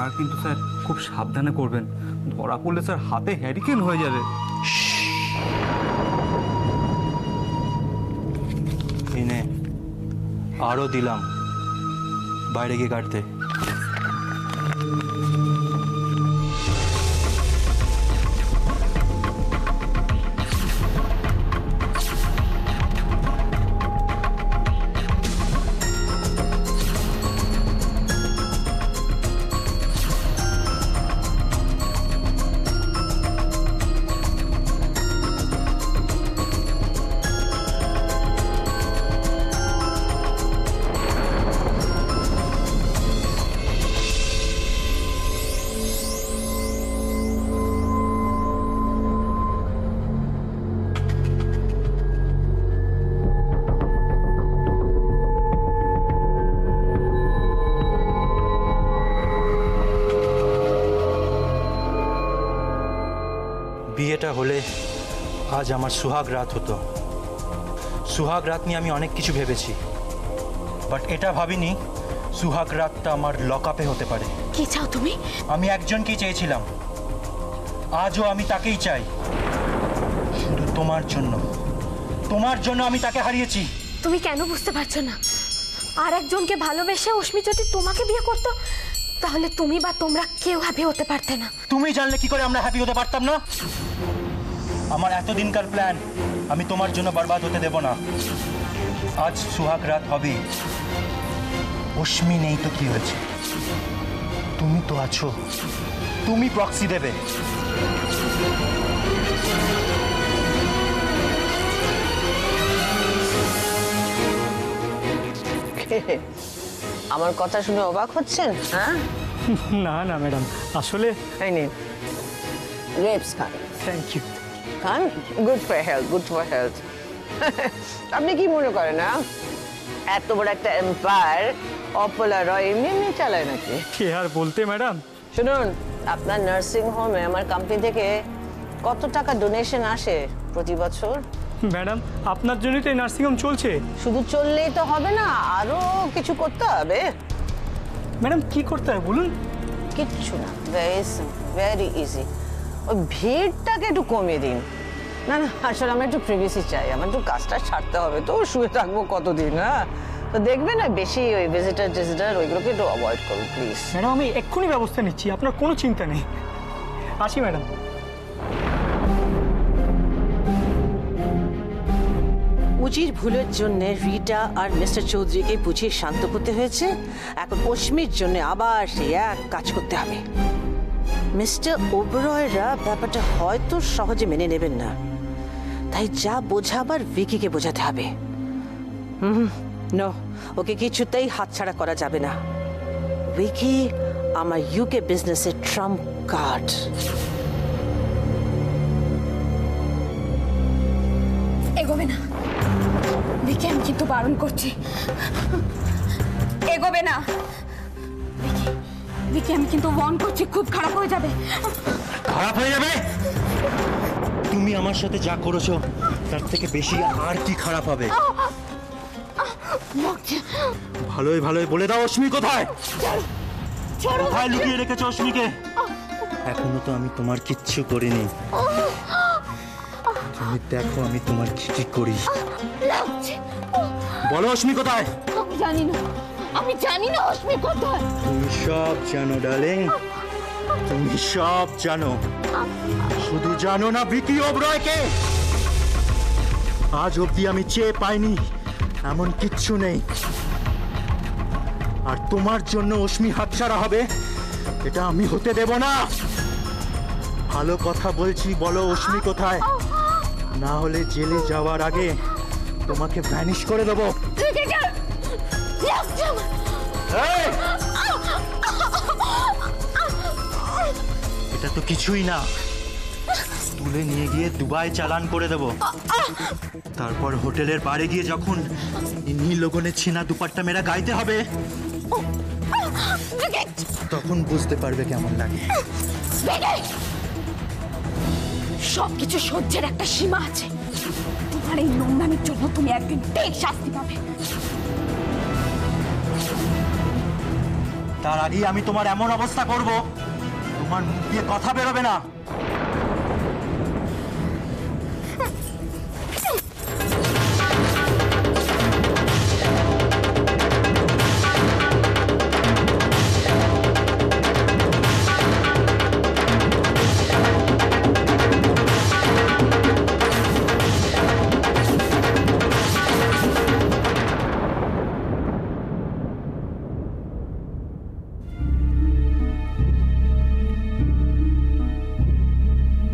আর কিন্তু স্যার খুব সাবধানে করবেন, ধরা পড়লে স্যার হাতে হ্যারিকেন হয়ে যাবে। এনে আরো দিলাম, বাইরে গিয়ে কাটতে। বিয়েটা হলে আজ আমার সুহাগ রাত হতো। সুহাগ রাত নিয়ে আমি অনেক কিছু ভেবেছি, বাট এটা ভাবিনি সুহাগ রাতটা আমার লকআপে হতে পারে। কি চাও তুমি? আমি একজনকেই চেয়েছিলাম, আজও আমি তাকেই চাই, শুধু তোমার জন্য। তোমার জন্য আমি তাকে হারিয়েছি। তুমি কেন বুঝতে পারছো না? আর একজনকে ভালোবেসে অস্মি যদি তোমাকে বিয়ে করতো, তাহলে তুমি বা তোমরা কেউ হ্যাপি হতে পারতে না। তুমি জানলে কি করে আমরা হ্যাপি হতে পারতাম না? আমার এতদিনকার প্ল্যান আমি তোমার জন্য বরবাদ হতে দেব না। আজ সুহাগ রাত হবে, অস্মি নেই তো কি হয়েছে, তুমি তো আছো, তুমি প্রক্সি দেবে। আমার কথা শুনে অবাক হচ্ছেন? হ্যাঁ, না না ম্যাডাম, আসলে এই নিন গ্রেপস খান। Thank you. খান, good for health, good for health. আপনি কি মনে করেন না এত বড় একটা এম্পায়ার অপলা রয় এমনি এমনি চালায় নাকি? কে আর বলতে ম্যাডাম। শুনুন, আপনার নার্সিং হোমে আমার কোম্পানি থেকে কত টাকা ডোনেশন আসে প্রতি বছর? ম্যাডাম, আপনার জন্যই তো এই নার্সিংহোম চলছে। শুধু চললেই তো হবে না, আরো কিছু করতে হবে। ম্যাডাম কি করতে হবে বলুন? কিচ্ছু না, ভেরি ইজি। ওই ভিড়টাকে একটু কমিয়ে দিন। না না, আসলে আমরা একটু প্রিভিসি চাই, আমার একটু কাজটা ছাড়তে হবে, তো শুয়ে থাকবো কতদিন? হ্যাঁ, তো দেখবেন না বেশি ওই ভিজিটার ওইগুলোকে একটু অ্যাভয়েড করুন প্লিজ। ম্যাডাম, আমি এক্ষুনি ব্যবস্থা নিচ্ছি, আপনার কোনো চিন্তা নেই। আসি ম্যাডাম। উজির ভুলের জন্য রিটা আর মিস্টার চৌধুরীকে বুঝিয়ে শান্ত করতে হয়েছে। এখন অস্মির জন্য আবার সেই এক কাজ করতে হবে। মিস্টার ওবরয়রা ব্যাপারটা হয়তো সহজে মেনে নেবেন না, তাই যা বোঝাবার ভিকিকে বোঝাতে হবে। নো, ওকে কিছুতেই হাতছাড়া করা যাবে না। ভিকি আমার ইউকে বিজনেসের ট্রাম্প কার্ড। এগোবে না ভিকি, আমি কিন্তু বারণ করছি, এগোবে না ভিকি। ভিকি, আমি কিন্তু ওয়ার্ন করছি, খুব খারাপ হয়ে যাবে। খারাপ হয়ে যাবে? তুমি আমার সাথে যা করেছো তার থেকে বেশি আর কি খারাপ হবে? ভালোই ভালোই বলে দাও, অস্মি কোথায়? কোথায় লুকিয়ে রেখেছো অস্মিকে? এখনো তো আমি তোমার কিচ্ছু করিনি, তুমি দেখো আমি তোমার কি করি। বলো অস্মি কোথায়? আমি জানি না অস্মি কোথায়। তুমি সব জানো ডার্লিং, তুমি সব জানো, শুধু জানো না ভিকি ওবরয়কে। আজ অবধি আমি চেয়ে পাইনি এমন কিচ্ছু নেই, আর তোমার জন্য অস্মি হাতছাড়া হবে এটা আমি হতে দেব না। ভালো কথা বলছি, বলো অস্মি কোথায়, না হলে জেলে যাওয়ার আগে তোমাকে ভ্যানিশ করে দেবো। এটা তো কিছুই না, তুলে নিয়ে গিয়ে দুবাই চালান করে দেব। তারপর হোটেলের বারে গিয়ে যখন নীল লগনের ছিনা দুপাট্টা মেরা গাইতে হবে, তখন বুঝতে পারবে কেমন লাগে। সবকিছু সহ্যের একটা সীমা আছে। তোমার এই নোংরামির জন্য তুমি একদিন ঠিক শাস্তি পাবে। তার আগেই আমি তোমার এমন অবস্থা করব, তোমার মুখ দিয়ে কথা বেরোবে না।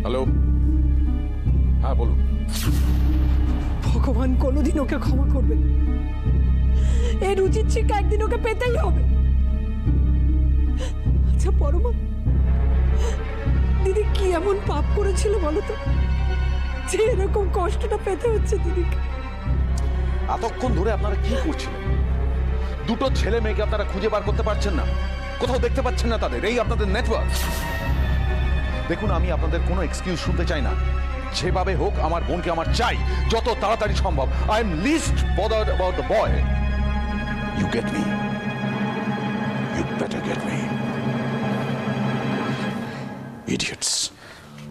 হ্যালো, হ্যাঁ বলুন। ভগবান কোনোদিন ওকে ক্ষমা করবে না। এর উচিত শিক্ষা একদিন ওকে পেতেই হবে। আচ্ছা পরমা, দিদি কি এমন পাপ করেছিল বলো তো, যে এরকম কষ্টটা পেতে হচ্ছে দিদিকে? এতক্ষণ ধরে আপনারা কি করছিলেন? দুটো ছেলে মেয়েকে আপনারা খুঁজে বার করতে পারছেন না, কোথাও দেখতে পাচ্ছেন না তাদের, এই আপনাদের নেটওয়ার্ক। দেখুন, আমি আপনাদের কোনো এক্সকিউজ শুনতে চাই না। যেভাবে হোক আমার বোনকে আমার চাই, যত তাড়াতাড়ি সম্ভব। I am least bothered about the boy. You get me? You better get me. Idiots.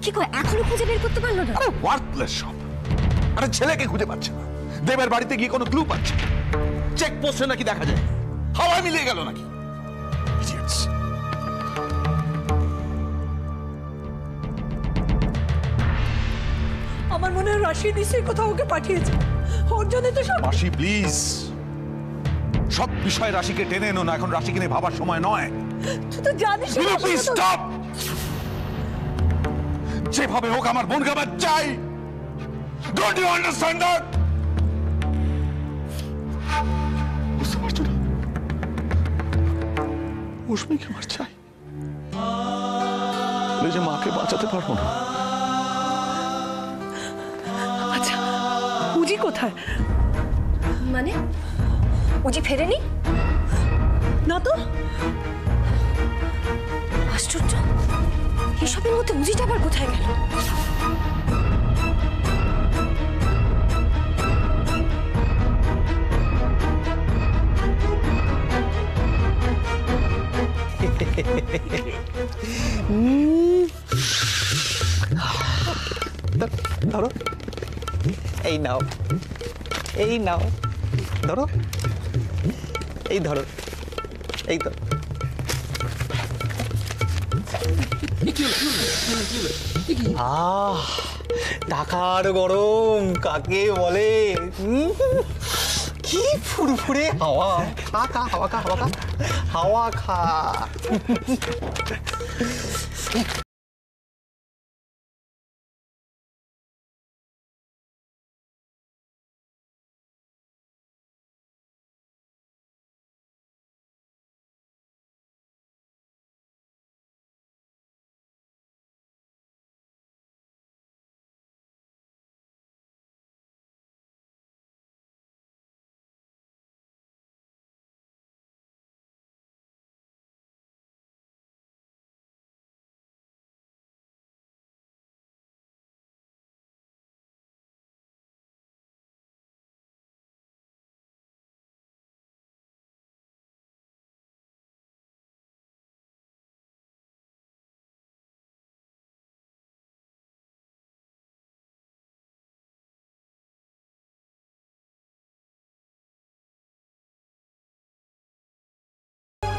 কি কয় এখনো খুঁজে বের করতে পারলো না? আরে ওয়ার্থলেস সব। আরে ছেলেকে খুঁজে পাচ্ছে না, দেবের বাড়িতে গিয়ে কোনো ক্লু পাচ্ছে না, চেক পোস্টে নাকি দেখা যায়, হাওয়ায় মিলিয়ে গেল নাকি। ইডিয়টস। আমার মনে হয় রাশি নিশ্চয়ই কোথাও ওকে পাঠিয়েছে। ওর জন্য তো সব। রাশি প্লিজ, সব বিষয় রাশিকে টেনে এনো না, এখন রাশিকে নিয়ে ভাবার সময় নয়। তুই তো জানিস Will you please stop? যেভাবে হোক আমার বোনকে আমার চাই। Don't you understand that? বুঝতে পারছো না? অশ্মিকে আমার চাই। বলে যে মাকে বাঁচাতে পারবো না। আচ্ছা উজি কোথায়? মানে উজি ফেরেনি? না তো। আশ্চর্য, এসবের মধ্যে উজিটা আবার কোথায় গেল? ধরো, এই নাও, এই নাও, ধরো, এই ধরো, এই তো। টাকার গরম কাকে বলে? কি ফুরফুরে হাওয়া। খা খা, হাওয়া খা, হাওয়া খা, হাওয়া খা।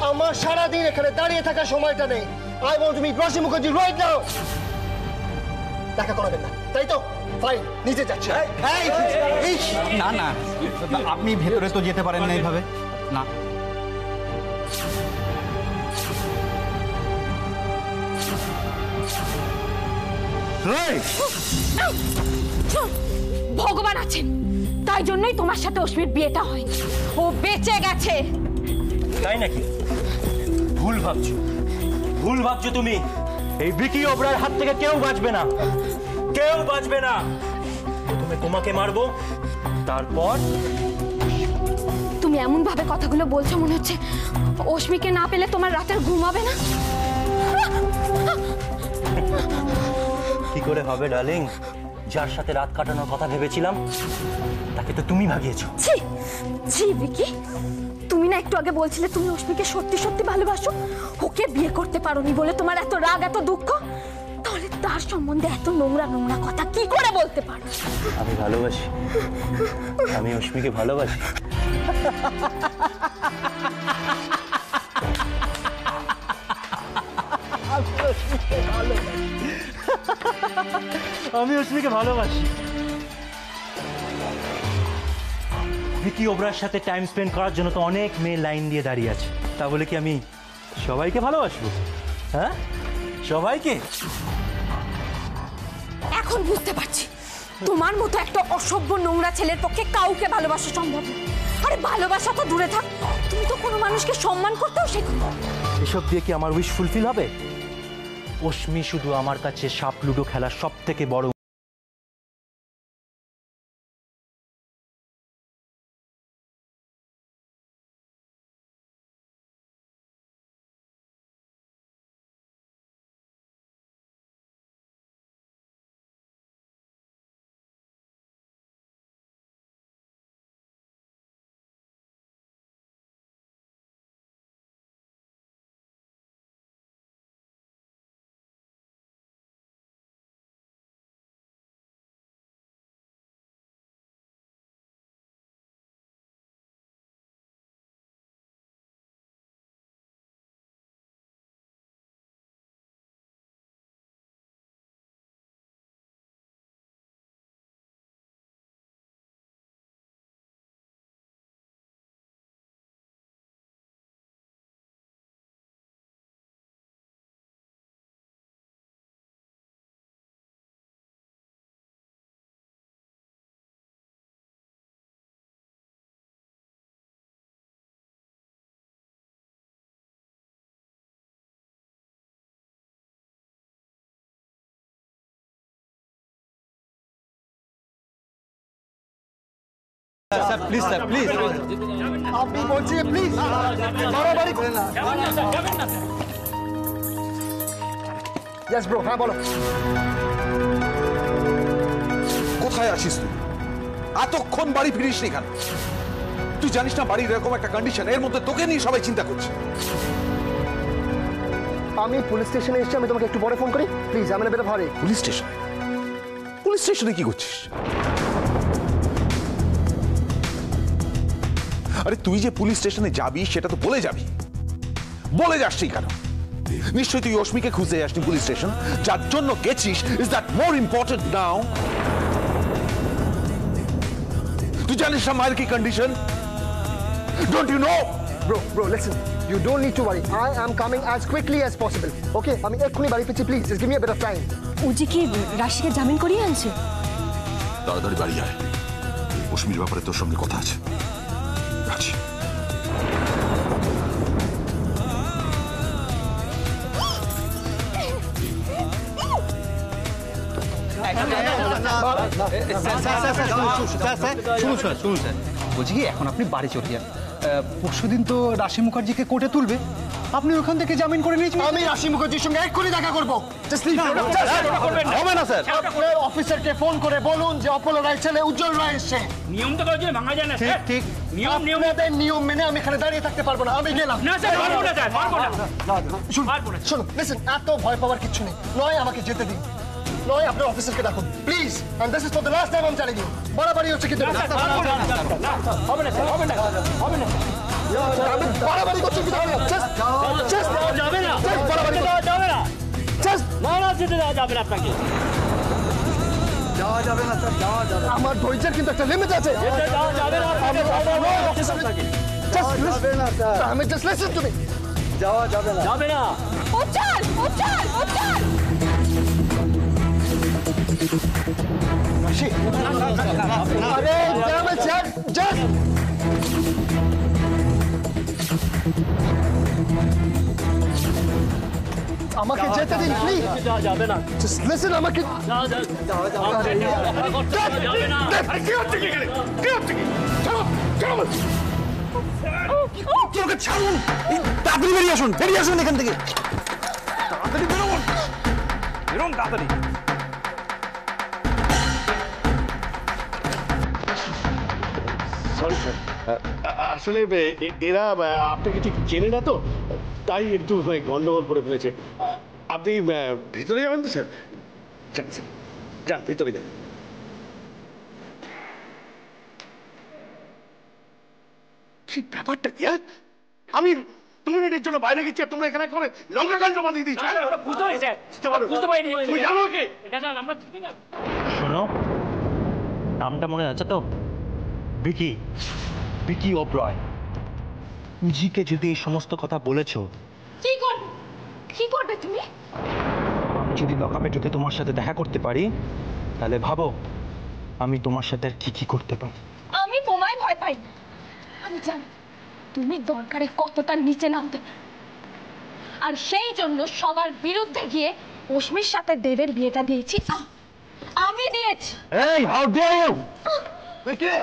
আমার সারাদিন এখানে দাঁড়িয়ে থাকার সময়টা নেই। আই ওয়ান্ট টু মিট রশি মুখার্জি রাইট নাও। দেখা করাবেন না, তাই তো? ফাইন, নিচে যাচ্ছে। না না, আপনি ভেতরে তো যেতে পারেন না এইভাবে। না, ভগবান আছেন, তাই জন্যই তোমার সাথে অশ্মির বিয়েটা হয়নি। ও বেঁচে গেছে। তাই নাকি? ভুল ভাবছো, ভুল ভাবছো তুমি। এই ভিকি ওবরার হাত থেকে কেউ বাঁচবে না, কেউ বাঁচবে না। প্রথমে তোমাকে মারবো, তারপর। তুমি এমন ভাবে কথাগুলো বলছো, মনে হচ্ছে অশ্মিকে না পেলে তোমার রাতের ঘুম হবে না। কি করে হবে ডার্লিং? যার সাথে রাত কাটানোর কথা ভেবেছিলাম তাকে তো তুমি ভাগিয়েছো। ছি ছি ভিকি, তুমি না একটু আগে বলছিলে তুমি অশ্মিকে সত্যি সত্যি ভালোবাসো, ওকে বিয়ে করতে পারোনি বলে তোমার এত রাগ এত দুঃখ, তাহলে তার সম্বন্ধে এত নোংরা নোংরা কথা কি করে বলতে পারো? আমি ভালোবাসি, আমি অশ্মিকে ভালোবাসি। আমি অশ্মিকে ভালোবাসি। ভিকি ওবরার সাথে টাইম স্পেন্ড করার জন্য তো অনেক মেয়ে লাইন দিয়ে দাঁড়িয়ে আছে, তা বলে কি আমি সবাইকে ভালোবাসবো? হ্যাঁ, সবাইকে? এখন বুঝতে পারছি তোমার মতো একটা অসভ্য নোংরা ছেলের পক্ষে কাউকে ভালোবাসা সম্ভব না। আরে ভালোবাসা তো দূরে থাক, তুমি তো কোনো মানুষকে সম্মান করতেও শেখো। এসব দিয়ে কি আমার উইশ ফুলফিল হবে? অশ্মি শুধু আমার কাছে সাপ লুডো খেলার সব থেকে বড় স্যার প্লিজ স্যার প্লিজ আপনি বলছি প্লিজ বাড়াবাড়ি করেন না। ইয়েস ব্রো, হ্যাঁ বলো। কোথায় আছিস তুই? এতক্ষণ বাড়ি ফিরিস নি কেন? তুই জানিস না বাড়ির এরকম একটা কন্ডিশন, এর মধ্যে তোকে নিয়ে সবাই চিন্তা করছে। আমি পুলিশ স্টেশনে এসেছি, আমি তোমাকে একটু পরে ফোন করি প্লিজ। আমি বেটা ভারে। Police station? পুলিশ স্টেশনে কি করছিস? আরে তুই যে পুলিশ স্টেশনে যাবি সেটা তো বলে যাবি, বলে যাসনি কেন? নিশ্চয়ই তুই অশ্মিকে খুঁজতে যাসনি পুলিশ স্টেশন, যার জন্য গেছিস। Is that more important now? তুই জানিস না মায়ের কি condition? Don't you know? Bro, listen. You don't need to worry. I am coming as quickly as possible. Okay? আমি এক্ষুনি বাড়ি ফিরছি, please just give me a bit of time. উজি কি রাশিকে জামিন করিয়ে আনছে? তাড়াতাড়ি বাড়ি আয়, অশ্মির ব্যাপারে তোর সঙ্গে কথা আছে। রাজি? শুনুন স্যার, বলছি কি এখন আপনি বাড়ি চলে যান। পরশুদিন তো রাশি মুখার্জিকে কোর্টে তুলবে, আপনি ওখান থেকে জামিন করে নিয়েছেন। আমি রাশি মুখার্জির সঙ্গে এক্ষুনি দেখা করবো। হবে না স্যার। আপনার অফিসারকে ফোন করে বলুন যে অপোলো রায় ছেলে উজ্জ্বল রায় এসছে। নিয়ম তো কাউকে ভাঙা যায় না স্যার। ঠিক আপনাদের নিয়ম মেনে আমি এখানে দাঁড়িয়ে থাকতে পারবো না, আমি গেলাম। না স্যার, পারবো না স্যার, পারবো না। শুনুন, লিসেন, এত ভয় পাওয়ার কিছু নেই। নয় আমাকে যেতে দিন, নয় আপনার অফিসারকে ডাকুন please. And this is for the last time I am telling you. বাড়াবাড়ি হচ্ছে কিন্তু। হবে না স্যার, হবে না, হবে না। আমি বাড়াবাড়ি করছি কি তাহলে? জাস্ট যাবে না, বাড়াবাড়ি যাবে না, জাস্ট না যেতে দেওয়া যাবে না আপনাকে। যাওয়া যাবে না স্যার, যাওয়া যাবে না। আমার ধৈর্যের কিন্তু একটা লিমিট আছে। যেতে দেওয়া যাবে না আপনাকে। আমি জাস্ট লিসেন টু মি। যাওয়া যাবে না, যাবে না। উজ্জ্বল উজ্জ্বল উজ্জ্বল আরে damn it, just আমাকে যেতে দিন প্লিজ। যাবে না, জাস্ট লিসেন, আমাকে যাবে না। ছাড়ুন, তাড়াতাড়ি বেরিয়ে আসুন, বেরিয়ে আসুন এখান থেকে। তাড়াতাড়ি বেরোন, বেরোন তাড়াতাড়ি। আসলে এরা আপনাকে ঠিক চেনে না তো, তাই একটু গন্ডগোল করে ফেলেছে। আপনি ভিতরে যাবেন তো স্যার? যান স্যার, যান ভিতরে যান। কি ব্যাপারটা কি? আমি 2 মিনিটের জন্য বাইরে গেছি আর তোমরা এখানে করে লঙ্কা কাণ্ড বাঁধিয়ে দিচ্ছ। তুমি জানো কি? শোনো, নামটা মনে আছে তো? ভিকি, ভিকি ওবরয়। উজিকে যদি এই সমস্ত কথা বলেছো, কি করবে? কি করবে তুমি? আমি যদি লকআপে ঢুকে তোমার সাথে দেখা করতে পারি, তাহলে ভাবো আমি তোমার সাথে আর কি কি করতে পারি। আমি তোমায় ভয় পাই না। আমি জানি তুমি দরকারে কতটা নিচে নামতে, আর সেই জন্য সবার বিরুদ্ধে গিয়ে অশ্মির সাথে দেবের বিয়েটা দিয়েছি। আমি দিয়েছি। এই, হাউ ডেয়ার ইউ! ভিকি!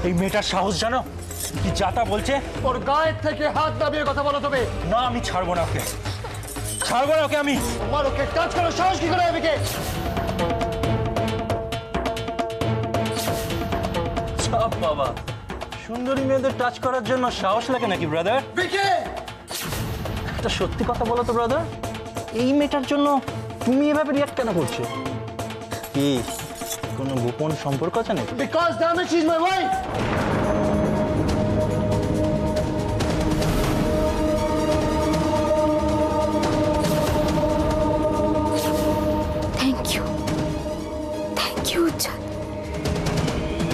এই মেয়েটার সাহস জানো কি যাতা বলছে? ওর গায়ের থেকে হাত দাবিয়ে কথা বলো তবে। না, আমি ছাড়বো না ওকে, ছাড়বো না ওকে আমি। আমার ওকে টাচ করার সাহস কি করে হবে? সব বাবা, সুন্দরী মেয়েদের টাচ করার জন্য সাহস লাগে নাকি ব্রাদার? একটা সত্যি কথা বলো তো ব্রাদার, এই মেয়েটার জন্য তুমি এভাবে রিয়াক্ট কেন করছো? কি কোনো গোপন সম্পর্ক আছে নাকি? Because damn it, she's my wife. Thank you, thank you Ujjwal,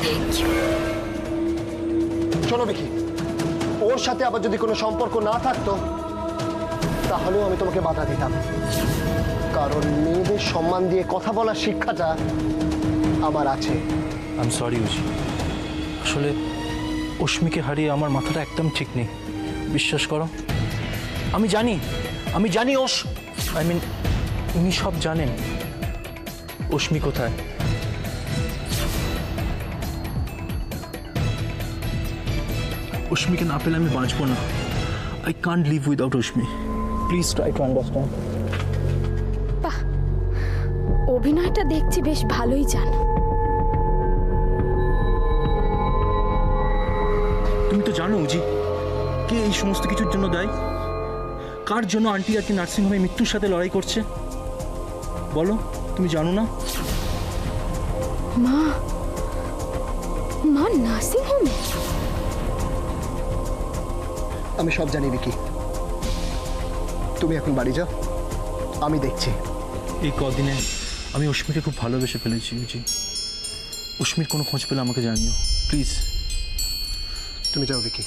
thank you. শোনো বিকি, ওর সাথে আবার যদি কোনো সম্পর্ক না থাকতো তাহলেও আমি তোমাকে বাধা দিতাম, কারণ মেয়েদের সম্মান দিয়ে কথা বলার শিক্ষাটা আমার আছে। আই এম সরি উজি, আসলে অশ্মিকে হারিয়ে আমার মাথাটা একদম ঠিক নেই, বিশ্বাস করো। আমি জানি আই মিন উনি সব জানেন অশ্মি কোথায়। অশ্মিকে না পেলে আমি বাঁচবো না। I can't live without Ashmi. Please try to understand. বাহ, অভিনয়টা দেখছি বেশ ভালোই জানো। তুমি তো জানো উজি কে এই সমস্ত কিছুর জন্য দায়ী, কার জন্য আন্টি আর কি নার্সিংহোমে মৃত্যুর সাথে লড়াই করছে বলো? তুমি জানো না? মা, মা নার্সিং হোমে? আমি সব জানি বিকি, তুমি এখন বাড়ি যাও, আমি দেখছি। এই কদিনে আমি অশ্মিকে খুব ভালোবেসে ফেলেছি উজি। অশ্মির কোনো খোঁজ পেলে আমাকে জানিও প্লিজ। তুমি যাও বিকি।